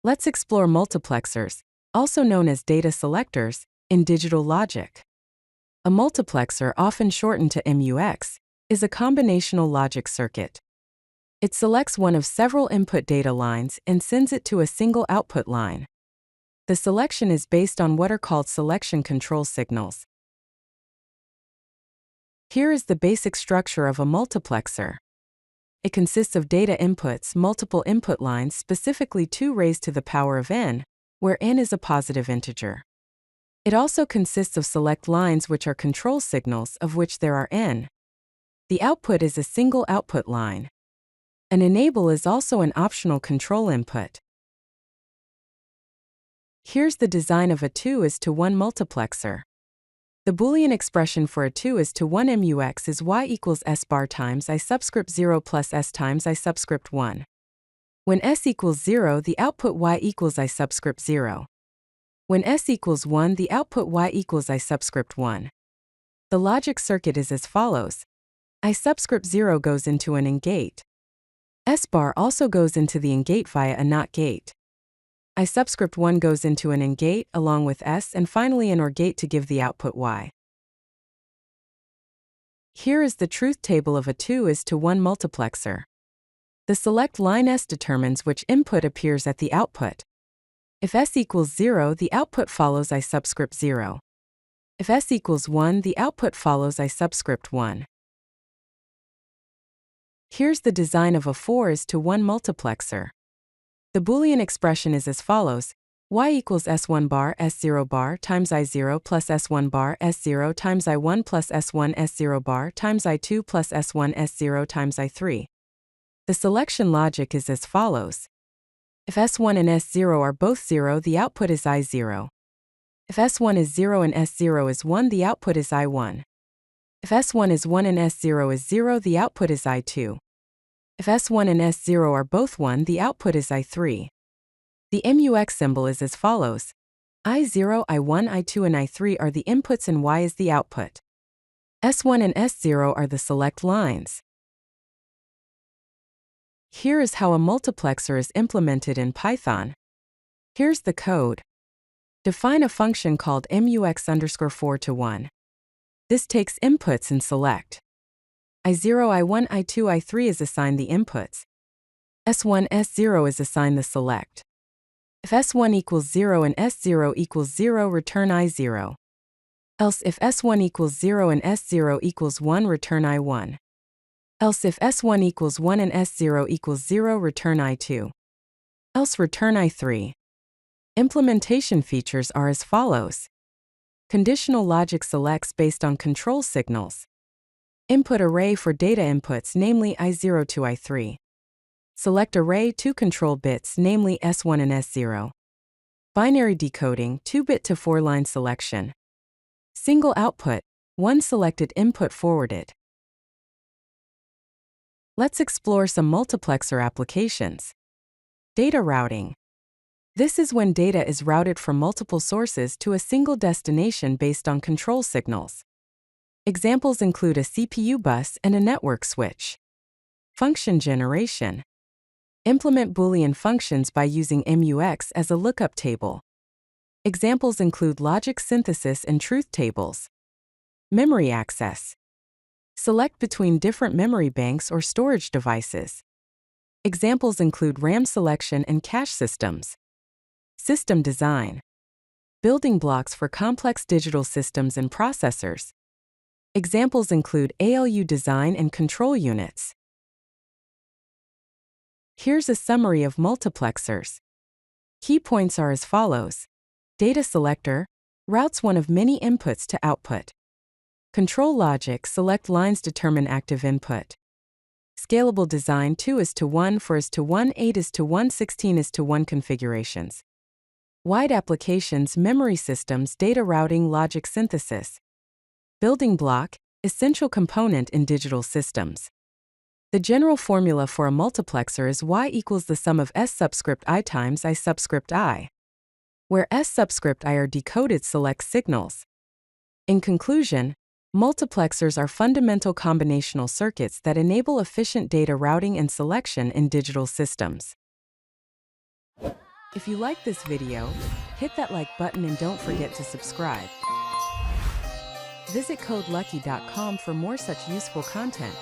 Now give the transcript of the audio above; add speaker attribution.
Speaker 1: Let's explore multiplexers, also known as data selectors, in digital logic. A multiplexer, often shortened to MUX, is a combinational logic circuit. It selects one of several input data lines and sends it to a single output line. The selection is based on what are called selection control signals. Here is the basic structure of a multiplexer. It consists of data inputs, multiple input lines, specifically 2 raised to the power of n, where n is a positive integer. It also consists of select lines, which are control signals, of which there are n. The output is a single output line. An enable is also an optional control input. Here's the design of a 2:1 multiplexer. The Boolean expression for a 2:1 MUX is y equals s bar times I subscript 0 plus s times I subscript 1. When s equals 0, the output y equals I subscript 0. When s equals 1, the output y equals I subscript 1. The logic circuit is as follows. I subscript 0 goes into an AND gate. S bar also goes into the AND gate via a NOT gate. I subscript 1 goes into an AND gate along with S, and finally an OR gate to give the output Y. Here is the truth table of a 2:1 multiplexer. The select line S determines which input appears at the output. If S equals 0, the output follows I subscript 0. If S equals 1, the output follows I subscript 1. Here's the design of a 4:1 multiplexer. The Boolean expression is as follows. Y equals S1 bar S0 bar times I0 plus S1 bar S0 times I1 plus S1 S0 bar times I2 plus S1 S0 times I3. The selection logic is as follows. If S1 and S0 are both 0, the output is I0. If S1 is 0 and S0 is 1, the output is I1. If S1 is 1 and S0 is 0, the output is I2. If S1 and S0 are both 1, the output is I3. The MUX symbol is as follows. I0, I1, I2 and I3 are the inputs and Y is the output. S1 and S0 are the select lines. Here is how a multiplexer is implemented in Python. Here's the code. Define a function called MUX_4:1. This takes inputs and select. I0, I1, I2, I3 is assigned the inputs. S1, S0 is assigned the select. If S1 equals 0 and S0 equals 0, return I0. Else if S1 equals 0 and S0 equals 1, return I1. Else if S1 equals 1 and S0 equals 0, return I2. Else return I3. Implementation features are as follows. Conditional logic selects based on control signals. Input array for data inputs, namely I0 to I3. Select array 2 control bits, namely S1 and S0. Binary decoding, 2-bit to 4-line selection. Single output, 1 selected input forwarded. Let's explore some multiplexer applications. Data routing. This is when data is routed from multiple sources to a single destination based on control signals. Examples include a CPU bus and a network switch. Function generation. Implement Boolean functions by using MUX as a lookup table. Examples include logic synthesis and truth tables. Memory access. Select between different memory banks or storage devices. Examples include RAM selection and cache systems. System design. Building blocks for complex digital systems and processors. Examples include ALU design and control units. Here's a summary of multiplexers. Key points are as follows. Data selector routes one of many inputs to output. Control logic, select lines determine active input. Scalable design 2:1 4:1 8:1 16:1 configurations. Wide applications, memory systems, data routing, logic synthesis. Building block, essential component in digital systems. The general formula for a multiplexer is Y equals the sum of S subscript I times I subscript I, where S subscript I are decoded select signals. In conclusion, multiplexers are fundamental combinational circuits that enable efficient data routing and selection in digital systems. If you like this video, hit that like button and don't forget to subscribe. Visit CodeLucky.com for more such useful content.